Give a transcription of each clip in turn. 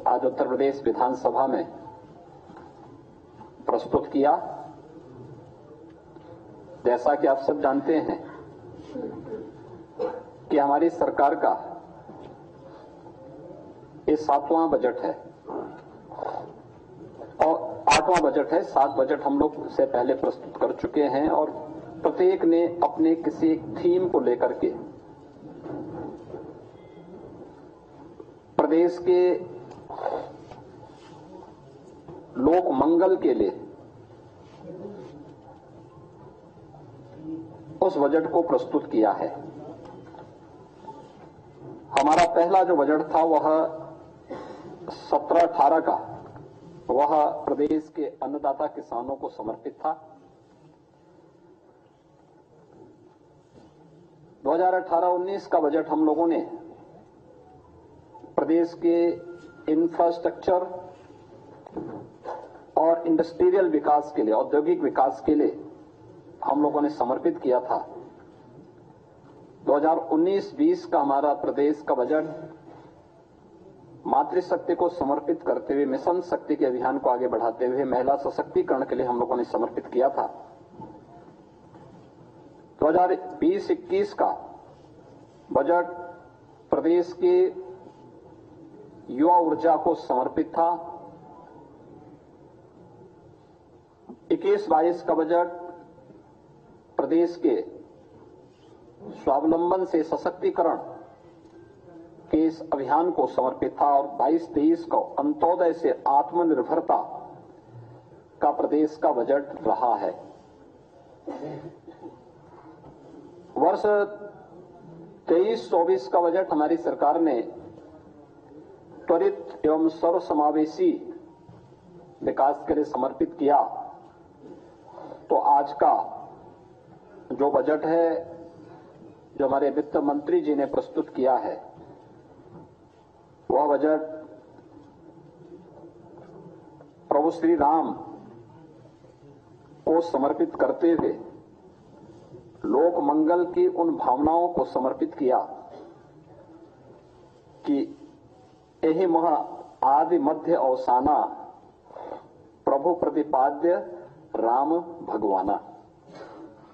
आज उत्तर प्रदेश विधानसभा में प्रस्तुत किया। जैसा कि आप सब जानते हैं कि हमारी सरकार का ये 7वां बजट है और 8वां बजट है। 7 बजट हम लोग से पहले प्रस्तुत कर चुके हैं और प्रत्येक ने अपने किसी एक थीम को लेकर के प्रदेश के लोक मंगल के लिए उस बजट को प्रस्तुत किया है। हमारा पहला जो बजट था वह 17-18 का, वह प्रदेश के अन्नदाता किसानों को समर्पित था। 2018-19 का बजट हम लोगों ने प्रदेश के इंफ्रास्ट्रक्चर और इंडस्ट्रियल विकास के लिए, औद्योगिक विकास के लिए हम लोगों ने समर्पित किया था। 2019-20 का हमारा प्रदेश का बजट मातृशक्ति को समर्पित करते हुए, मिशन शक्ति के अभियान को आगे बढ़ाते हुए महिला सशक्तिकरण के लिए हम लोगों ने समर्पित किया था। 2020-21 का बजट प्रदेश के युवा ऊर्जा को समर्पित था। 21-22 का बजट प्रदेश के स्वावलंबन से सशक्तिकरण के इस अभियान को समर्पित था और 22-23 को अंत्योदय से आत्मनिर्भरता का प्रदेश का बजट रहा है। वर्ष 23-24 का बजट हमारी सरकार ने त्वरित एवं सर्वसमावेशी विकास के लिए समर्पित किया। तो आज का जो बजट है, जो हमारे वित्त मंत्री जी ने प्रस्तुत किया है, वह बजट प्रभु श्री राम को समर्पित करते हुए लोक मंगल की उन भावनाओं को समर्पित किया कि यही मह आदि मध्य अवसाना प्रभु प्रतिपाद्य राम भगवाना।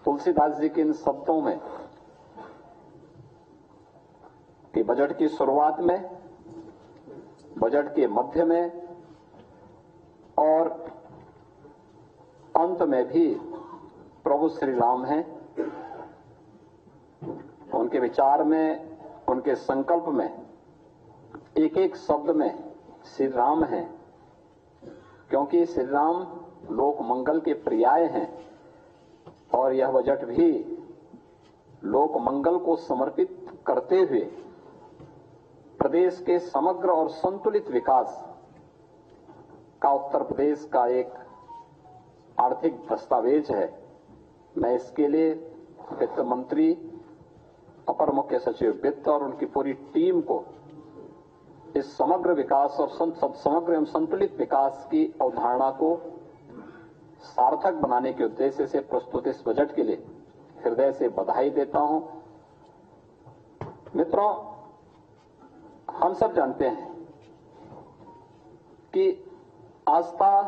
तुलसीदास जी के इन शब्दों में कि बजट की शुरुआत में, बजट के मध्य में और अंत में भी प्रभु श्री राम हैं। उनके विचार में, उनके संकल्प में एक एक शब्द में श्री राम है, क्योंकि श्री राम लोक मंगल के पर्याय हैं और यह बजट भी लोक मंगल को समर्पित करते हुए प्रदेश के समग्र और संतुलित विकास का उत्तर प्रदेश का एक आर्थिक दस्तावेज है। मैं इसके लिए वित्त मंत्री, अपर मुख्य सचिव वित्त और उनकी पूरी टीम को इस समग्र विकास और समग्र एवं संतुलित विकास की अवधारणा को सार्थक बनाने के उद्देश्य से प्रस्तुत इस बजट के लिए हृदय से बधाई देता हूं। मित्रों, हम सब जानते हैं कि आस्था,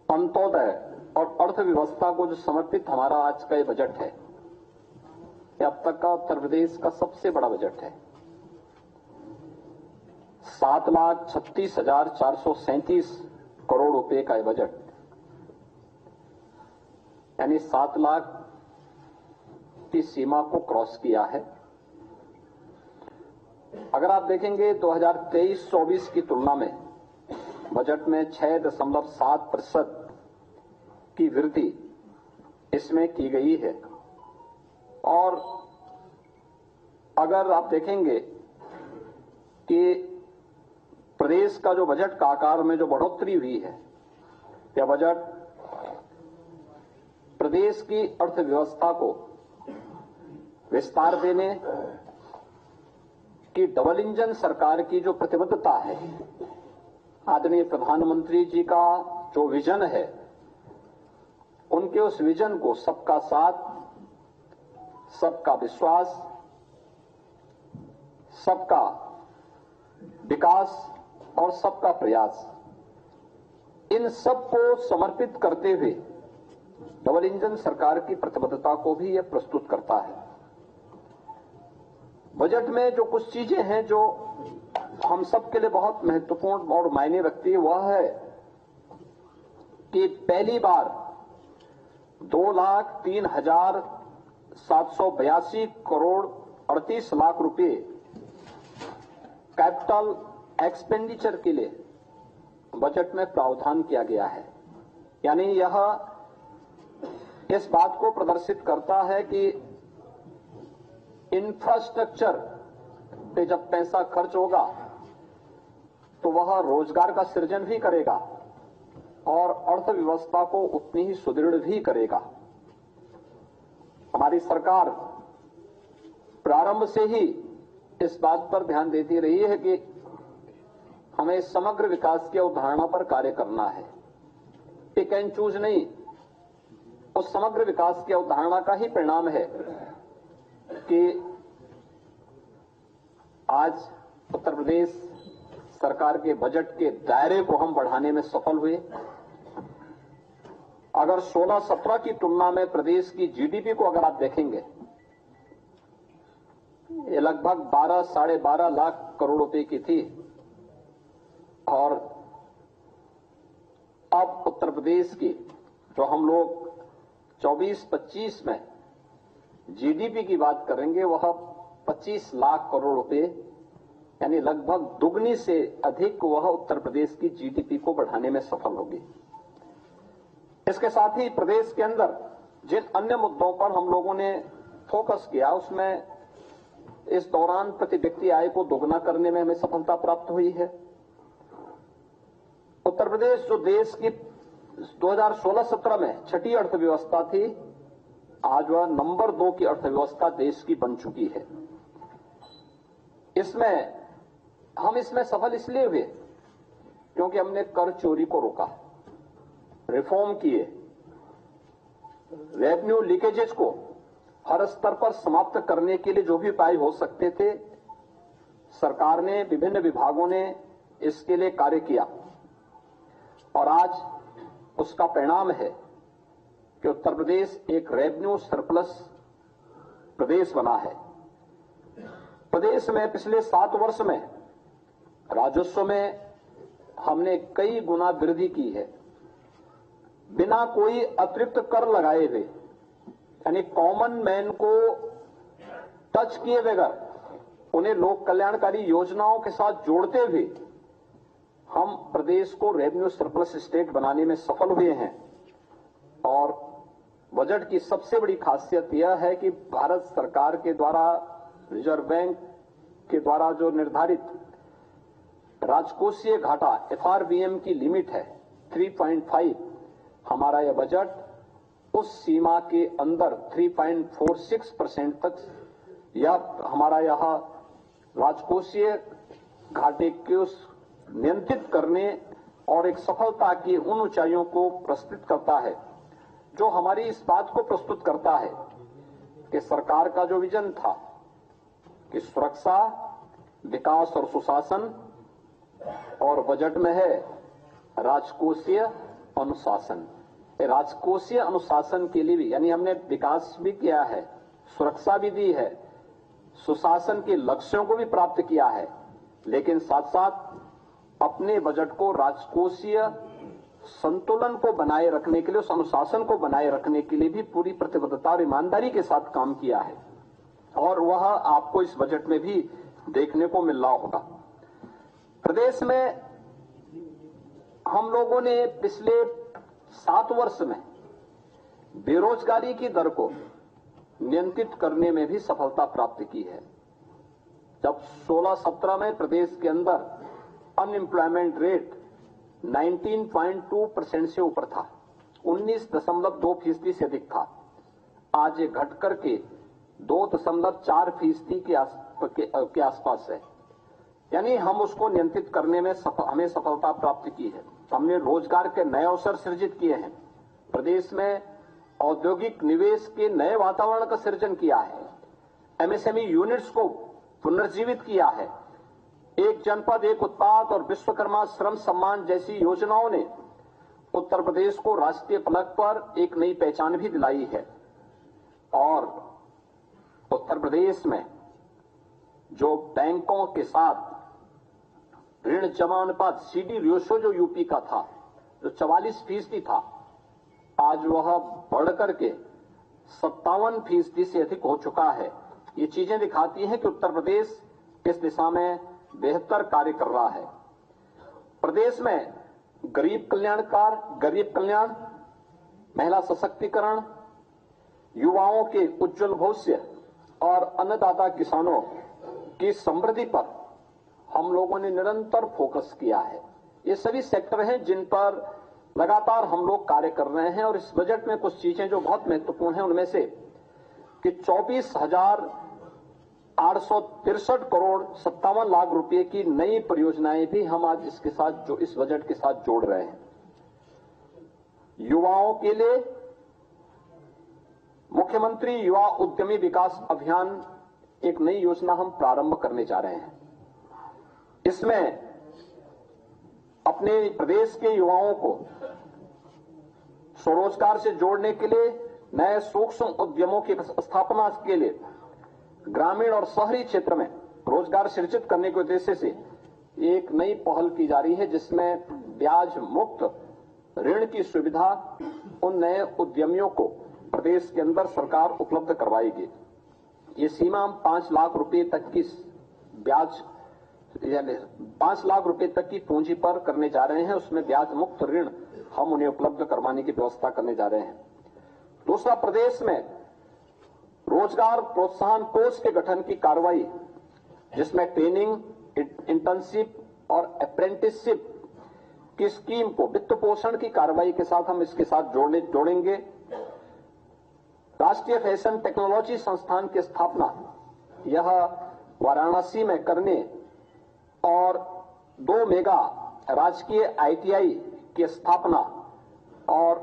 अंत्योदय और अर्थव्यवस्था को जो समर्पित हमारा आज का ये बजट है, ये अब तक का उत्तर प्रदेश का सबसे बड़ा बजट है। 7,36,437 करोड़ रुपए का ये बजट, यानी 7 लाख की सीमा को क्रॉस किया है। अगर आप देखेंगे 2023-24 की तुलना में बजट में 6.7% की वृद्धि इसमें की गई है। और अगर आप देखेंगे कि प्रदेश का जो बजट का आकार में जो बढ़ोतरी हुई है, यह बजट प्रदेश की अर्थव्यवस्था को विस्तार देने की डबल इंजन सरकार की जो प्रतिबद्धता है, आदरणीय प्रधानमंत्री जी का जो विजन है, उनके उस विजन को सबका साथ, सबका विश्वास, सबका विकास और सबका प्रयास, इन सब को समर्पित करते हुए डबल इंजन सरकार की प्रतिबद्धता को भी यह प्रस्तुत करता है। बजट में जो कुछ चीजें हैं जो हम सब के लिए बहुत महत्वपूर्ण और मायने रखती है, वह है कि पहली बार 2,03,782 करोड़ 38 लाख रुपए कैपिटल एक्सपेंडिचर के लिए बजट में प्रावधान किया गया है। यानी यह इस बात को प्रदर्शित करता है कि इंफ्रास्ट्रक्चर पे जब पैसा खर्च होगा तो वह रोजगार का सृजन भी करेगा और अर्थव्यवस्था को उतनी ही सुदृढ़ भी करेगा। हमारी सरकार प्रारंभ से ही इस बात पर ध्यान देती रही है कि हमें समग्र विकास की अवधारणा पर कार्य करना है, पिक एंड चूज नहीं। उस समग्र विकास की अवधारणा का ही परिणाम है कि आज उत्तर प्रदेश सरकार के बजट के दायरे को हम बढ़ाने में सफल हुए। अगर 16-17 की तुलना में प्रदेश की जीडीपी को अगर आप देखेंगे, ये लगभग 12-12.5 लाख करोड़ रुपए की थी और अब उत्तर प्रदेश की जो हम लोग 24-25 में जीडीपी की बात करेंगे, वह 25 लाख करोड़ रुपए, यानी लगभग दुगनी से अधिक वह उत्तर प्रदेश की जीडीपी को बढ़ाने में सफल होगी। इसके साथ ही प्रदेश के अंदर जिन अन्य मुद्दों पर हम लोगों ने फोकस किया, उसमें इस दौरान प्रति व्यक्ति आय को दोगुना करने में हमें सफलता प्राप्त हुई है। उत्तर प्रदेश जो देश की 2016-17 में छठी अर्थव्यवस्था थी, आज वह नंबर 2 की अर्थव्यवस्था देश की बन चुकी है। हम इसमें सफल इसलिए हुए क्योंकि हमने कर चोरी को रोका, रिफॉर्म किए, रेवेन्यू लीकेजेस को हर स्तर पर समाप्त करने के लिए जो भी उपाय हो सकते थे, सरकार ने, विभिन्न विभागों ने इसके लिए कार्य किया और आज उसका परिणाम है कि उत्तर प्रदेश एक रेवेन्यू सरप्लस प्रदेश बना है। प्रदेश में पिछले 7 वर्ष में राजस्व में हमने कई गुना वृद्धि की है, बिना कोई अतिरिक्त कर लगाए हुए, यानी कॉमन मैन को टच किए बगैर, उन्हें लोक कल्याणकारी योजनाओं के साथ जोड़ते हुए हम प्रदेश को रेवेन्यू सरप्लस स्टेट बनाने में सफल हुए हैं। और बजट की सबसे बड़ी खासियत यह है कि भारत सरकार के द्वारा, रिजर्व बैंक के द्वारा जो निर्धारित राजकोषीय घाटा एफआरबीएम की लिमिट है 3.5, हमारा यह बजट उस सीमा के अंदर 3.46% तक, या हमारा यह राजकोषीय घाटे को नियंत्रित करने और एक सफलता की उन ऊंचाइयों को प्रस्तुत करता है, जो हमारी इस बात को प्रस्तुत करता है कि सरकार का जो विजन था कि सुरक्षा, विकास और सुशासन, और बजट में है राजकोषीय अनुशासन। राजकोषीय अनुशासन के लिए भी, यानी हमने विकास भी किया है, सुरक्षा भी दी है, सुशासन के लक्ष्यों को भी प्राप्त किया है, लेकिन साथ साथ अपने बजट को राजकोषीय संतुलन को बनाए रखने के लिए, उस अनुशासन को बनाए रखने के लिए भी पूरी प्रतिबद्धता और ईमानदारी के साथ काम किया है। और वह आपको इस बजट में भी देखने को मिल रहा होगा। प्रदेश में हम लोगों ने पिछले 7 वर्ष में बेरोजगारी की दर को नियंत्रित करने में भी सफलता प्राप्त की है। जब 16-17 में प्रदेश के अंदर अनएम्प्लॉयमेंट रेट 19.2% से ऊपर था, 19.2% से अधिक था, आज ये घट करके 2.4% के आसपास है। यानी हम उसको नियंत्रित करने में हमें सफलता प्राप्त की है। हमने रोजगार के नए अवसर सृजित किए हैं, प्रदेश में औद्योगिक निवेश के नए वातावरण का सृजन किया है, एमएसएमई यूनिट्स को पुनर्जीवित किया है, एक जनपद एक उत्पाद और विश्वकर्मा श्रम सम्मान जैसी योजनाओं ने उत्तर प्रदेश को राष्ट्रीय फलक पर एक नई पहचान भी दिलाई है। और उत्तर प्रदेश में जो बैंकों के साथ ऋण जमा अनुपात सीडी रेशो जो यूपी का था, जो 44% था, आज वह बढ़कर के 57% से अधिक हो चुका है। ये चीजें दिखाती हैं कि उत्तर प्रदेश इस दिशा में बेहतर कार्य कर रहा है। प्रदेश में गरीब कल्याण, महिला सशक्तिकरण, युवाओं के उज्जवल भविष्य और अन्नदाता किसानों की समृद्धि पर हम लोगों ने निरंतर फोकस किया है। ये सभी सेक्टर हैं जिन पर लगातार हम लोग कार्य कर रहे हैं। और इस बजट में कुछ चीजें जो बहुत महत्वपूर्ण हैं उनमें से कि 24,863 करोड़ 57 लाख रुपए की नई परियोजनाएं भी हम आज इसके साथ इस बजट के साथ जोड़ रहे हैं। युवाओं के लिए मुख्यमंत्री युवा उद्यमी विकास अभियान एक नई योजना हम प्रारंभ करने जा रहे हैं। इसमें अपने प्रदेश के युवाओं को स्वरोजगार से जोड़ने के लिए, नए सूक्ष्म उद्यमों की स्थापना के लिए ग्रामीण और शहरी क्षेत्र में रोजगार सृजित करने के उद्देश्य से एक नई पहल की जा रही है, जिसमें ब्याज मुक्त ऋण की सुविधा उन नए उद्यमियों को प्रदेश के अंदर सरकार उपलब्ध करवाएगी। ये सीमा 5 लाख रुपए तक की ब्याज, यानी 5 लाख रुपए तक की पूंजी पर करने जा रहे हैं। उसमें ब्याज मुक्त ऋण हम उन्हें उपलब्ध करवाने की व्यवस्था करने जा रहे हैं। दूसरा, प्रदेश में रोजगार प्रोत्साहन कोष के गठन की कार्रवाई, जिसमें ट्रेनिंग, इंटर्नशिप और अप्रेंटिसशिप की स्कीम को वित्त पोषण की कार्रवाई के साथ हम इसके साथ जोड़ेंगे। राष्ट्रीय फैशन टेक्नोलॉजी संस्थान की स्थापना यह वाराणसी में करने और 2 मेगा राजकीय आईटीआई की स्थापना और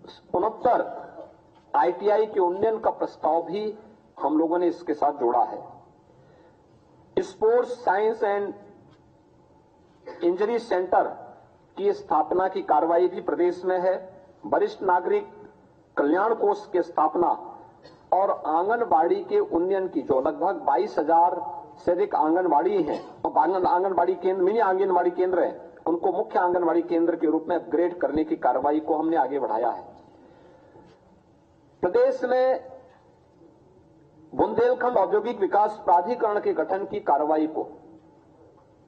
69 आईटीआई के उन्नयन का प्रस्ताव भी हम लोगों ने इसके साथ जोड़ा है। Sports science and injury centre की स्थापना की कार्रवाई भी प्रदेश में है। वरिष्ठ नागरिक कल्याण कोष की स्थापना और आंगनबाड़ी के उन्नयन की, जो लगभग 22,000 से अधिक आंगनबाड़ी हैं और आंगनबाड़ी केंद्र, मिनी आंगनबाड़ी केंद्र हैं, उनको मुख्य आंगनबाड़ी केंद्र के रूप में अपग्रेड करने की कार्रवाई को हमने आगे बढ़ाया है। प्रदेश में बुंदेलखंड औद्योगिक विकास प्राधिकरण के गठन की कार्रवाई को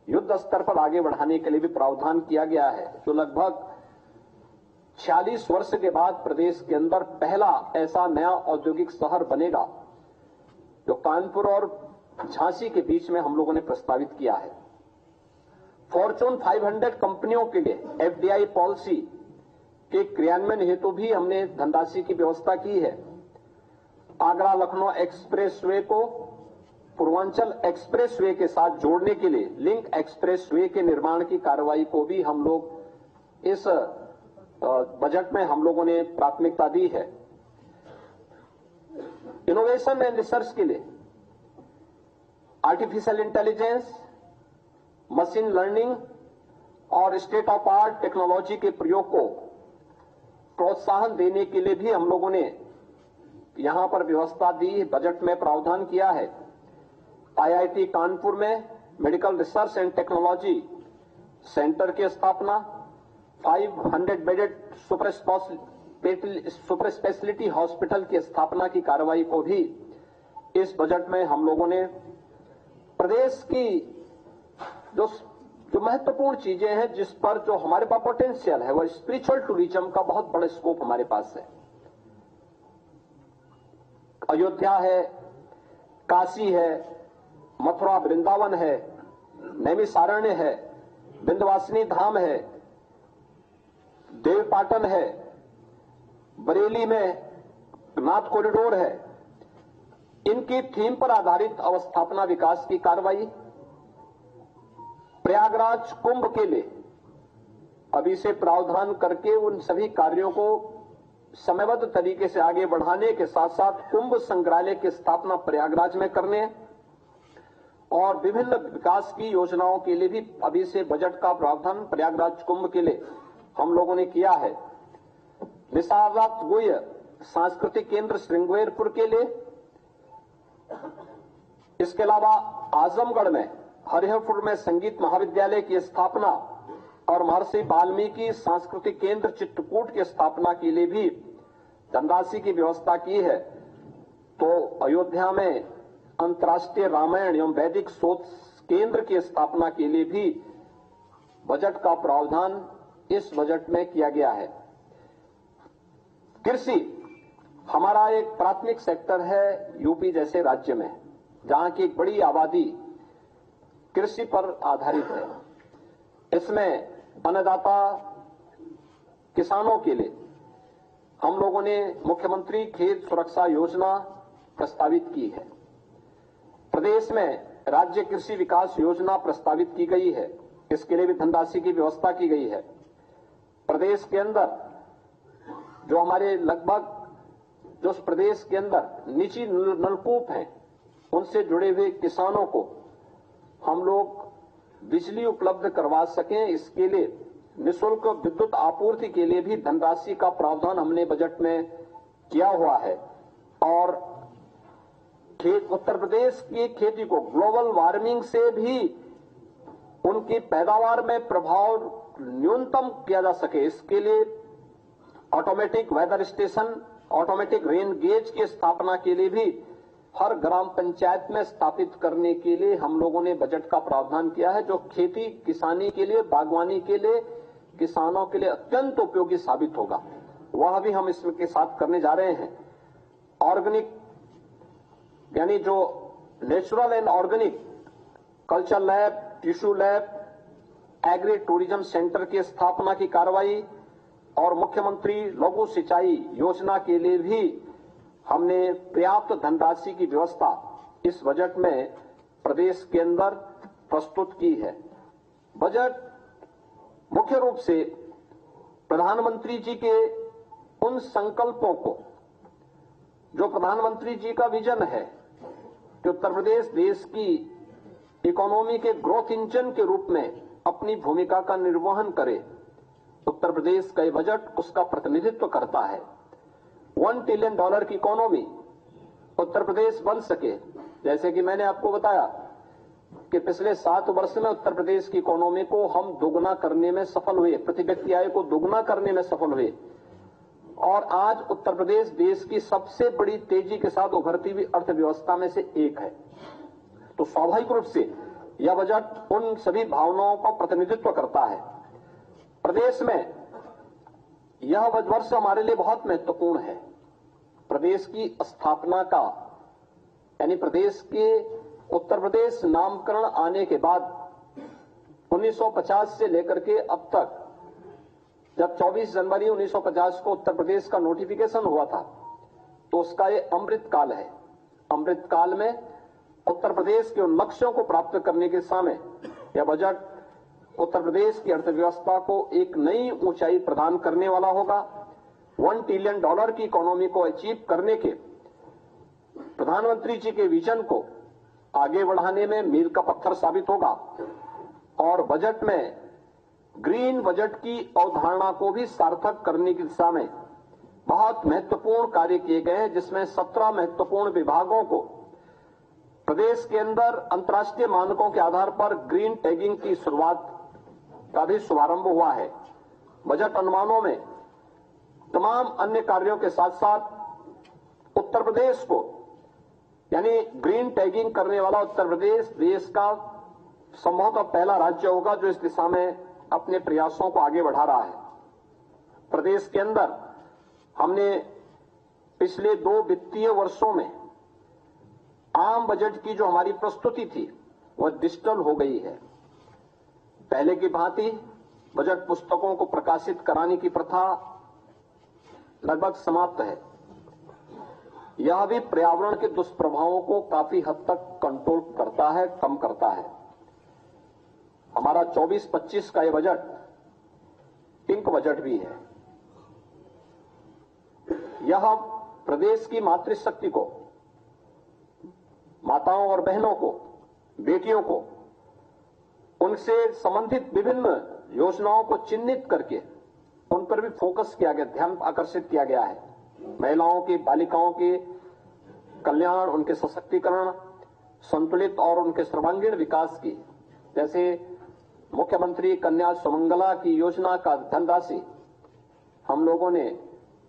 युद्ध स्तर पर आगे बढ़ाने के लिए भी प्रावधान किया गया है, जो लगभग 46 वर्ष के बाद प्रदेश के अंदर पहला ऐसा नया औद्योगिक शहर बनेगा, जो कानपुर और झांसी के बीच में हम लोगों ने प्रस्तावित किया है। फॉर्चून 500 कंपनियों के लिए एफडीआई पॉलिसी के क्रियान्वयन हेतु भी हमने धनराशि की व्यवस्था की है। आगरा लखनऊ एक्सप्रेसवे को पूर्वांचल एक्सप्रेसवे के साथ जोड़ने के लिए लिंक एक्सप्रेसवे के निर्माण की कार्रवाई को भी हम लोग इस बजट में हम लोगों ने प्राथमिकता दी है। इनोवेशन एंड रिसर्च के लिए आर्टिफिशियल इंटेलिजेंस, मशीन लर्निंग और स्टेट ऑफ आर्ट टेक्नोलॉजी के प्रयोग को प्रोत्साहन देने के लिए भी हम लोगों ने यहां पर व्यवस्था दी, बजट में प्रावधान किया है। आईआईटी कानपुर में medical research and technology centre की स्थापना, 500 बेडेड सुपर स्पेशलिटी हॉस्पिटल की स्थापना की कार्रवाई को भी इस बजट में हम लोगों ने प्रदेश की जो महत्वपूर्ण चीजें हैं, जिस पर जो हमारे पास पोटेंशियल है, वह स्पिरिचुअल टूरिज्म का बहुत बड़ा स्कोप हमारे पास है। अयोध्या है, काशी है, मथुरा वृंदावन है, नैमिषारण्य है, विंध्यवासिनी धाम है, देवपाटन है, बरेली में नाथ कॉरिडोर है। इनकी थीम पर आधारित अवस्थापना विकास की कार्रवाई, प्रयागराज कुंभ के लिए अभी से प्रावधान करके उन सभी कार्यों को समयबद्ध तरीके से आगे बढ़ाने के साथ साथ कुंभ संग्रहालय की स्थापना प्रयागराज में करने और विभिन्न विकास की योजनाओं के लिए भी अभी से बजट का प्रावधान प्रयागराज कुंभ के लिए हम लोगों ने किया है। निसारनाथ गोय सांस्कृतिक केंद्र श्रृंगेरपुर के लिए, इसके अलावा आजमगढ़ में हरिहरपुर में संगीत महाविद्यालय की स्थापना और महर्षि वाल्मीकि सांस्कृतिक केंद्र चित्रकूट की स्थापना के लिए भी धनराशि की व्यवस्था की है। तो अयोध्या में अंतर्राष्ट्रीय रामायण एवं वैदिक शोध केंद्र की स्थापना के लिए भी बजट का प्रावधान इस बजट में किया गया है। कृषि हमारा एक प्राथमिक सेक्टर है यूपी जैसे राज्य में, जहां की एक बड़ी आबादी कृषि पर आधारित है। इसमें अन्नदाता किसानों के लिए हम लोगों ने मुख्यमंत्री खेत सुरक्षा योजना प्रस्तावित की है। प्रदेश में राज्य कृषि विकास योजना प्रस्तावित की गई है, इसके लिए भी धनराशि की व्यवस्था की गई है। प्रदेश के अंदर जो हमारे लगभग जो प्रदेश के अंदर निजी नलकूप हैं, उनसे जुड़े हुए किसानों को हम लोग बिजली उपलब्ध करवा सकें, इसके लिए निःशुल्क विद्युत आपूर्ति के लिए भी धनराशि का प्रावधान हमने बजट में किया हुआ है। और उत्तर प्रदेश की खेती को ग्लोबल वार्मिंग से भी उनकी पैदावार में प्रभाव न्यूनतम किया जा सके, इसके लिए automatic weather station, automatic rain gauge की स्थापना के लिए भी हर ग्राम पंचायत में स्थापित करने के लिए हम लोगों ने बजट का प्रावधान किया है, जो खेती किसानी के लिए, बागवानी के लिए, किसानों के लिए अत्यंत उपयोगी साबित होगा। वह भी हम इसके साथ करने जा रहे हैं। ऑर्गेनिक यानी जो natural and organic culture lab, tissue lab, agri tourism centre की स्थापना की कार्रवाई और मुख्यमंत्री लघु सिंचाई योजना के लिए भी हमने पर्याप्त धनराशि की व्यवस्था इस बजट में प्रदेश के अंदर प्रस्तुत की है। बजट मुख्य रूप से प्रधानमंत्री जी के उन संकल्पों को, जो प्रधानमंत्री जी का विजन है कि उत्तर प्रदेश देश की इकोनॉमी के ग्रोथ इंजन के रूप में अपनी भूमिका का निर्वहन करे, उत्तर प्रदेश का ये बजट उसका प्रतिनिधित्व करता है। $1 ट्रिलियन की इकोनॉमी उत्तर प्रदेश बन सके, जैसे कि मैंने आपको बताया कि पिछले 7 वर्ष में उत्तर प्रदेश की इकोनॉमी को हम दोगुना करने में सफल हुए, प्रति व्यक्ति आय को दोगुना करने में सफल हुए, और आज उत्तर प्रदेश देश की सबसे बड़ी तेजी के साथ उभरती हुई अर्थव्यवस्था में से एक है। तो स्वाभाविक रूप से यह बजट उन सभी भावनाओं का प्रतिनिधित्व करता है। प्रदेश में यह वर्ष हमारे लिए बहुत महत्वपूर्ण है। प्रदेश की स्थापना का यानी प्रदेश के उत्तर प्रदेश नामकरण आने के बाद 1950 से लेकर के अब तक, जब 24 जनवरी 1950 को उत्तर प्रदेश का नोटिफिकेशन हुआ था, तो उसका ये अमृत काल है। अमृत काल में उत्तर प्रदेश के उन लक्ष्यों को प्राप्त करने के समय यह बजट उत्तर प्रदेश की अर्थव्यवस्था को एक नई ऊंचाई प्रदान करने वाला होगा। $1 ट्रिलियन की इकोनॉमी को अचीव करने के प्रधानमंत्री जी के विजन को आगे बढ़ाने में मील का पत्थर साबित होगा। और बजट में ग्रीन बजट की अवधारणा को भी सार्थक करने की दिशा में बहुत महत्वपूर्ण कार्य किए गए हैं, जिसमें 17 महत्वपूर्ण विभागों को प्रदेश के अंदर अंतर्राष्ट्रीय मानकों के आधार पर ग्रीन टैगिंग की शुरुआत का भी शुभारंभ हुआ है। बजट अनुमानों में तमाम अन्य कार्यों के साथ साथ उत्तर प्रदेश को यानी ग्रीन टैगिंग करने वाला उत्तर प्रदेश देश का संभवतः पहला राज्य होगा जो इस दिशा में अपने प्रयासों को आगे बढ़ा रहा है। प्रदेश के अंदर हमने पिछले 2 वित्तीय वर्षों में आम बजट की जो हमारी प्रस्तुति थी वह डिजिटल हो गई है। पहले की भांति बजट पुस्तकों को प्रकाशित कराने की प्रथा लगभग समाप्त है। यह भी पर्यावरण के दुष्प्रभावों को काफी हद तक कंट्रोल करता है, कम करता है। हमारा 24-25 का यह बजट पिंक बजट भी है। यह प्रदेश की मातृशक्ति को, माताओं और बहनों को बेटियों को उनसे संबंधित विभिन्न योजनाओं को चिन्हित करके उन पर भी फोकस किया गया, ध्यान आकर्षित किया गया है। महिलाओं की, बालिकाओं के कल्याण, उनके सशक्तिकरण, संतुलित और उनके सर्वांगीण विकास की, जैसे मुख्यमंत्री कन्या सुमंगला की योजना का धनराशि हम लोगों ने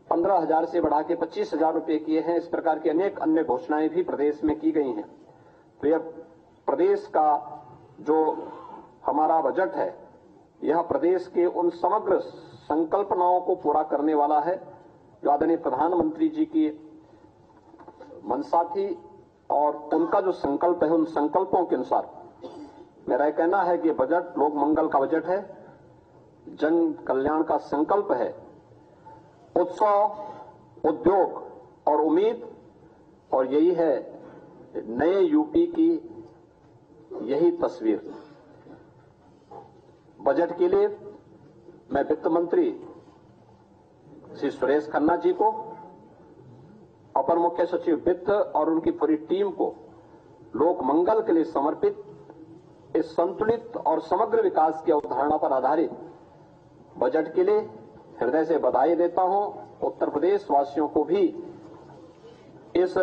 15,000 से बढ़ा के 25,000 रुपए किए हैं। इस प्रकार की अनेक अन्य घोषणाएं भी प्रदेश में की गई हैं। तो यह प्रदेश का जो हमारा बजट है, यह प्रदेश के उन समग्र संकल्पनाओं को पूरा करने वाला है जो आदरणीय प्रधानमंत्री जी की मंशा थी और उनका जो संकल्प है, उन संकल्पों के अनुसार मेरा यह कहना है कि बजट लोक मंगल का बजट है, जन कल्याण का संकल्प है, उत्सव, उद्योग और उम्मीद, और यही है नए यूपी की यही तस्वीर। बजट के लिए मैं वित्त मंत्री श्री सुरेश खन्ना जी को, अपर मुख्य सचिव वित्त और उनकी पूरी टीम को लोक मंगल के लिए समर्पित इस संतुलित और समग्र विकास की अवधारणा पर आधारित बजट के लिए हृदय से बधाई देता हूं। उत्तर प्रदेश वासियों को भी इस